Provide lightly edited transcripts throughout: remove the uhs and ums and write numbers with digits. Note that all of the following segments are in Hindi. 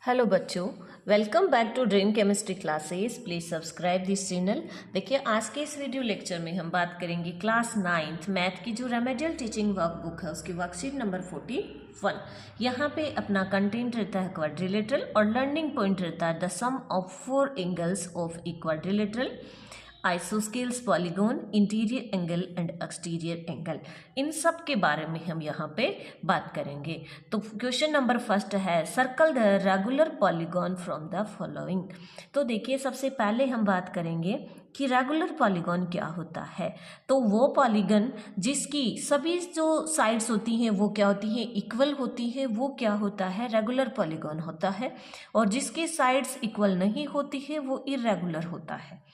हेलो बच्चों, welcome back to dream chemistry classes. Please subscribe this channel. देखिए, आज के इस वीडियो लेक्चर में हम बात करेंगे क्लास 9th मैथ की जो रेमेडियल टीचिंग वर्कबुक है उसकी वर्कशीट नंबर 41। यहाँ पे अपना कंटेंट रहता है क्वाड्रिलेटरल और लर्निंग पॉइंट रहता है the sum of 4 angles of a quadrilateral, isosceles, polygon, interior angle and exterior angle. इन सब के बारे में हम यहाँ पे बात करेंगे। तो क्वेश्चन नंबर फर्स्ट है, circle the regular polygon from the following. तो देखिए, सबसे पहले हम बात करेंगे कि रेगुलर पॉलीगॉन क्या होता है। तो वो पॉलीगन जिसकी सभी जो साइड्स होती हैं वो क्या होती हैं, इक्वल होती हैं, वो क्या होता है, रेगुलर पॉलीगॉन होता है। और जिसकी साइड्स इक्वल नहीं होती है वो इर्रेगुलर होता है।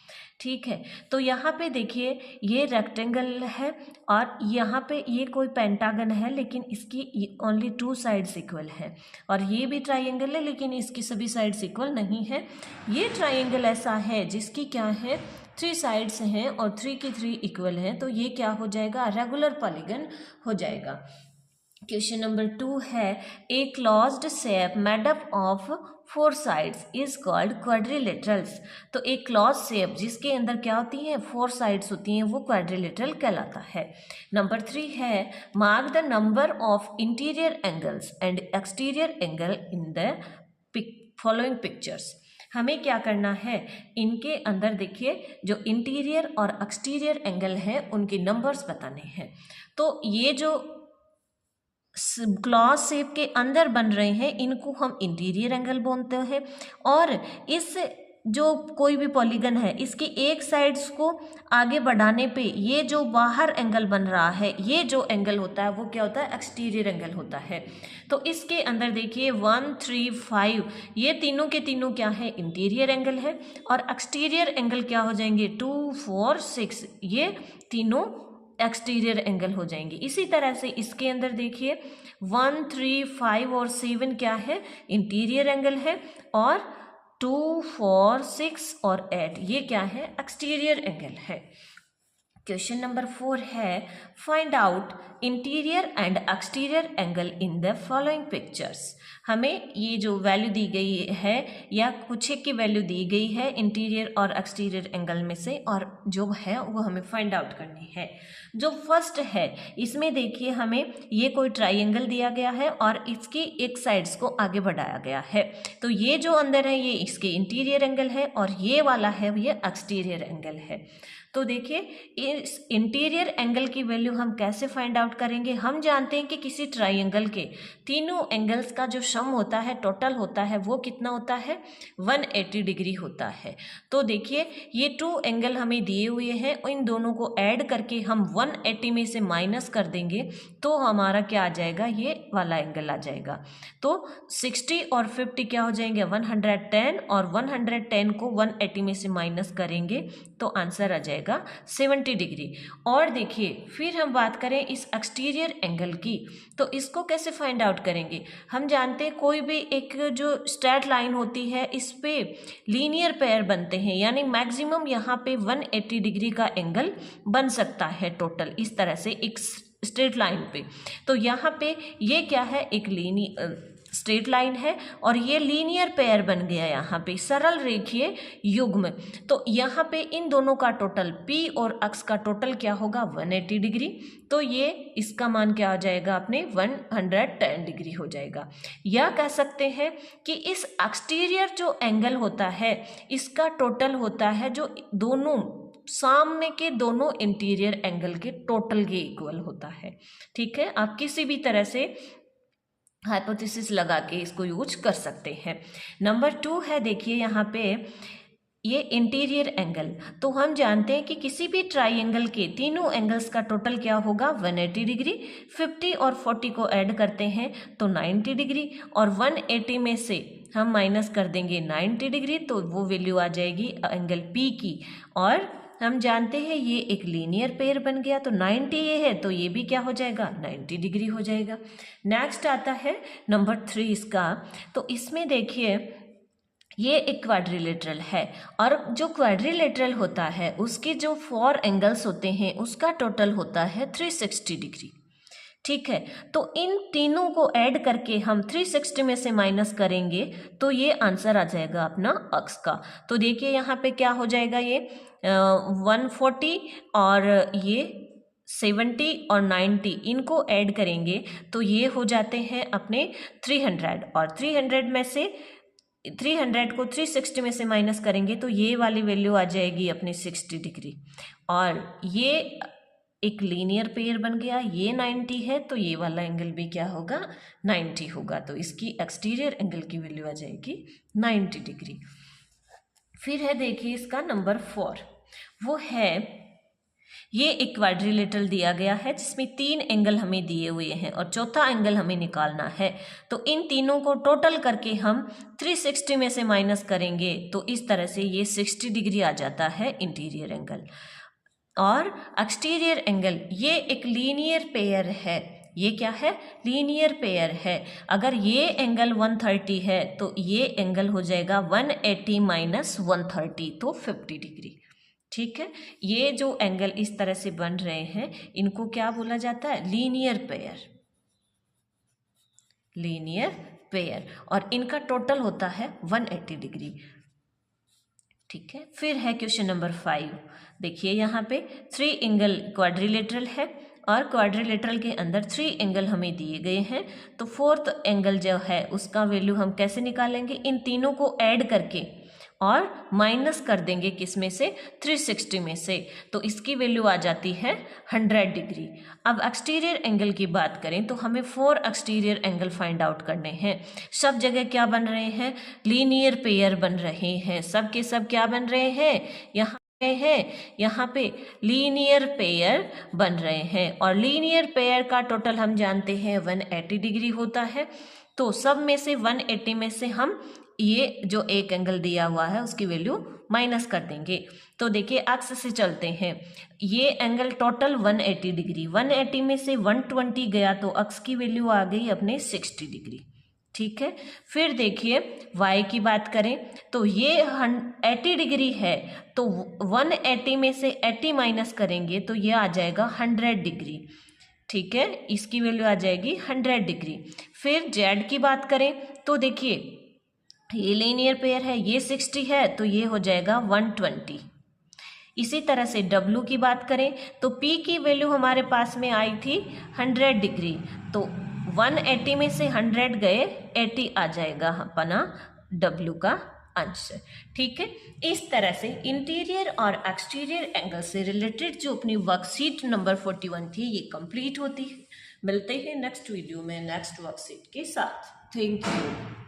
ठीक है, तो यहाँ पे देखिए, ये रेक्टेंगल है और यहाँ पे ये कोई पेंटागन है लेकिन इसकी ओनली 2 साइड्स इक्वल है। और ये भी ट्राइंगल है लेकिन इसकी सभी साइड्स इक्वल नहीं है। ये ट्राइंगल ऐसा है जिसकी क्या है, 3 साइड्स हैं और 3 की 3 इक्वल हैं, तो ये क्या हो जाएगा, रेगुलर पॉलीगन हो जाएगा। क्वेश्चन नंबर 2 है, a closed shape made up of 4 sides is called quadrilaterals. तो एक क्लोज शेप जिसके अंदर क्या होती है, 4 साइड्स होती हैं, वो क्वाड्रिलेटरल कहलाता है। नंबर 3 है, mark the number of interior angles and exterior angle in the following pictures. हमें क्या करना है, इनके अंदर देखिए जो इंटीरियर और एक्सटीरियर एंगल है उनके नंबर्स बताने हैं। तो ये जो क्लॉज शेप के अंदर बन रहे हैं इनको हम इंटीरियर एंगल बोलते हैं। और इस जो कोई भी पॉलीगन है इसकी एक साइड्स को आगे बढ़ाने पे ये जो बाहर एंगल बन रहा है, ये जो एंगल होता है वो क्या होता है, एक्सटीरियर एंगल होता है। तो इसके अंदर देखिए 1, 3, 5 ये तीनों के तीनों क्या है, इंटीरियर एंगल है। और एक्सटीरियर एंगल क्या हो जाएंगे, 2, 4, 6 ये तीनों एक्सटीरियर एंगल हो जाएंगे। इसी तरह से इसके अंदर देखिए 1, 3, 5 और 7 क्या है, इंटीरियर एंगल है। और 2, 4, 6 और 8 ये क्या है, एक्सटीरियर एंगल है। क्वेश्चन नंबर 4 है, find out interior and exterior angle in the following pictures. हमें ये जो वैल्यू दी गई है या कुछ एक की वैल्यू दी गई है इंटीरियर और एक्सटीरियर एंगल में से, और जो है वो हमें फाइंड आउट करनी है। जो फर्स्ट है इसमें देखिए, हमें ये कोई ट्राइंगल दिया गया है और इसकी एक साइड्स को आगे बढ़ाया गया है। तो ये जो अंदर है ये इसके इंटीरियर एंगल है और ये वाला है ये एक्सटीरियर एंगल है। तो देखिए, इस इंटीरियर एंगल की वैल्यू हम कैसे फाइंड आउट करेंगे। हम जानते हैं कि किसी ट्राइंगल के तीनों एंगल्स का जो सम होता है, टोटल होता है, वो कितना होता है, 180 डिग्री होता है। तो देखिए, ये 2 एंगल हमें दिए हुए हैं, इन दोनों को ऐड करके हम 180 में से माइनस कर देंगे तो हमारा क्या आ जाएगा, ये वाला एंगल आ जाएगा। तो 60 और 50 क्या हो जाएंगे, 110, और 110 को 180 में से माइनस करेंगे तो आंसर आ जाएगा 70 डिग्री। और देखिए, फिर हम बात करें इस एक्सटीरियर एंगल की, तो इसको कैसे फाइंड आउट करेंगे। हम जानते हैं कोई भी एक जो स्ट्रेट लाइन होती है इस पे लीनियर पेयर बनते हैं, यानी मैक्सिमम यहाँ पे 180 डिग्री का एंगल बन सकता है टोटल, इस तरह से एक स्ट्रेट लाइन पे। तो यहाँ पे ये क्या है, एक स्ट्रेट लाइन है और ये लीनियर पेयर बन गया, यहाँ पे सरल रेखीय युग्म। तो यहाँ पे इन दोनों का टोटल P और X का टोटल क्या होगा, 180 डिग्री। तो ये इसका मान क्या हो जाएगा, अपने 110 डिग्री हो जाएगा। या कह सकते हैं कि इस एक्सटीरियर जो एंगल होता है इसका टोटल होता है जो दोनों सामने के दोनों इंटीरियर एंगल के टोटल के इक्वल होता है। ठीक है, आप किसी भी तरह से हाइपोथेसिस लगा के इसको यूज कर सकते हैं। नंबर 2 है, देखिए यहाँ पे ये इंटीरियर एंगल। तो हम जानते हैं कि किसी भी ट्राइंगल के तीनों एंगल्स का टोटल क्या होगा, 180 डिग्री। 50 और 40 को ऐड करते हैं तो 90 डिग्री, और 180 में से हम माइनस कर देंगे 90 डिग्री, तो वो वैल्यू आ जाएगी एंगल P की। और हम जानते हैं ये एक लीनियर पेयर बन गया, तो 90 ये है तो ये भी क्या हो जाएगा, 90 डिग्री हो जाएगा। नेक्स्ट आता है नंबर 3 इसका। तो इसमें देखिए, ये एक क्वाड्रिलेटरल है और जो क्वाड्रिलेटरल होता है उसके जो 4 एंगल्स होते हैं उसका टोटल होता है 360 डिग्री। ठीक है। तो इन तीनों को ऐड करके हम 360 में से माइनस करेंगे तो ये आंसर आ जाएगा अपना अक्स का। तो देखिए यहाँ पे क्या हो जाएगा, ये 140 और ये 70 और 90 इनको ऐड करेंगे तो ये हो जाते हैं अपने 300, और 300 में से 300 को 360 में से माइनस करेंगे तो ये वाली वैल्यू आ जाएगी अपने 60 डिग्री, और ये एक लीनियर पेयर बन गया। ये 90 है तो ये वाला एंगल भी क्या होगा, 90 होगा। तो इसकी एक्सटीरियर एंगल की वैल्यू आ जाएगी 90 डिग्री। फिर है देखिए इसका नंबर 4, वो है ये एक क्वाड्रिलेटरल दिया गया है जिसमें 3 एंगल हमें दिए हुए हैं और चौथा एंगल हमें निकालना है। तो इन तीनों को टोटल करके हम 360 में से माइनस करेंगे तो इस तरह से ये 60 डिग्री आ जाता है इंटीरियर एंगल। और एक्सटीरियर एंगल ये एक लीनियर पेयर है, ये क्या है, लीनियर पेयर है। अगर ये एंगल 130 है तो ये एंगल हो जाएगा 180 माइनस 130 तो 50 डिग्री। ठीक है, ये जो एंगल इस तरह से बन रहे हैं इनको क्या बोला जाता है, लीनियर पेयर, लीनियर पेयर, और इनका टोटल होता है 180 डिग्री। ठीक है, फिर है क्वेश्चन नंबर 5। देखिए यहाँ पे 3 एंगल क्वाड्रिलेटरल है और क्वाड्रिलेटरल के अंदर 3 एंगल हमें दिए गए हैं। तो 4th एंगल जो है उसका वैल्यू हम कैसे निकालेंगे, इन तीनों को ऐड करके और माइनस कर देंगे किस में से, 360 में से, तो इसकी वैल्यू आ जाती है 100 डिग्री। अब एक्सटीरियर एंगल की बात करें तो हमें 4 एक्सटीरियर एंगल फाइंड आउट करने हैं। सब जगह क्या बन रहे हैं, लीनियर पेयर बन रहे हैं, सब के सब क्या बन रहे हैं, यहाँ पे लीनियर पेयर बन रहे हैं, और लीनियर पेयर का टोटल हम जानते हैं 180 डिग्री होता है। तो सब में से 180 में से हम ये जो एक एंगल दिया हुआ है उसकी वैल्यू माइनस कर देंगे। तो देखिए अक्स से चलते हैं, ये एंगल टोटल 180 डिग्री, 180 में से 120 गया तो अक्स की वैल्यू आ गई अपने 60 डिग्री। ठीक है, फिर देखिए y की बात करें तो ये 80 डिग्री है, तो 180 में से 80 माइनस करेंगे तो ये आ जाएगा 100 डिग्री। ठीक है, इसकी वैल्यू आ जाएगी 100 डिग्री। फिर z की बात करें तो देखिए ये लीनियर पेयर है, ये 60 है तो ये हो जाएगा 120। इसी तरह से w की बात करें तो p की वैल्यू हमारे पास में आई थी 100 डिग्री, तो 180 में से 100 गए 80 आ जाएगा अपना w का आंसर। ठीक है, इस तरह से इंटीरियर और एक्सटीरियर एंगल से रिलेटेड जो अपनी वर्कशीट नंबर 41 थी ये कंप्लीट होती है। मिलते हैं नेक्स्ट वीडियो में नेक्स्ट वर्कशीट के साथ। Thank you.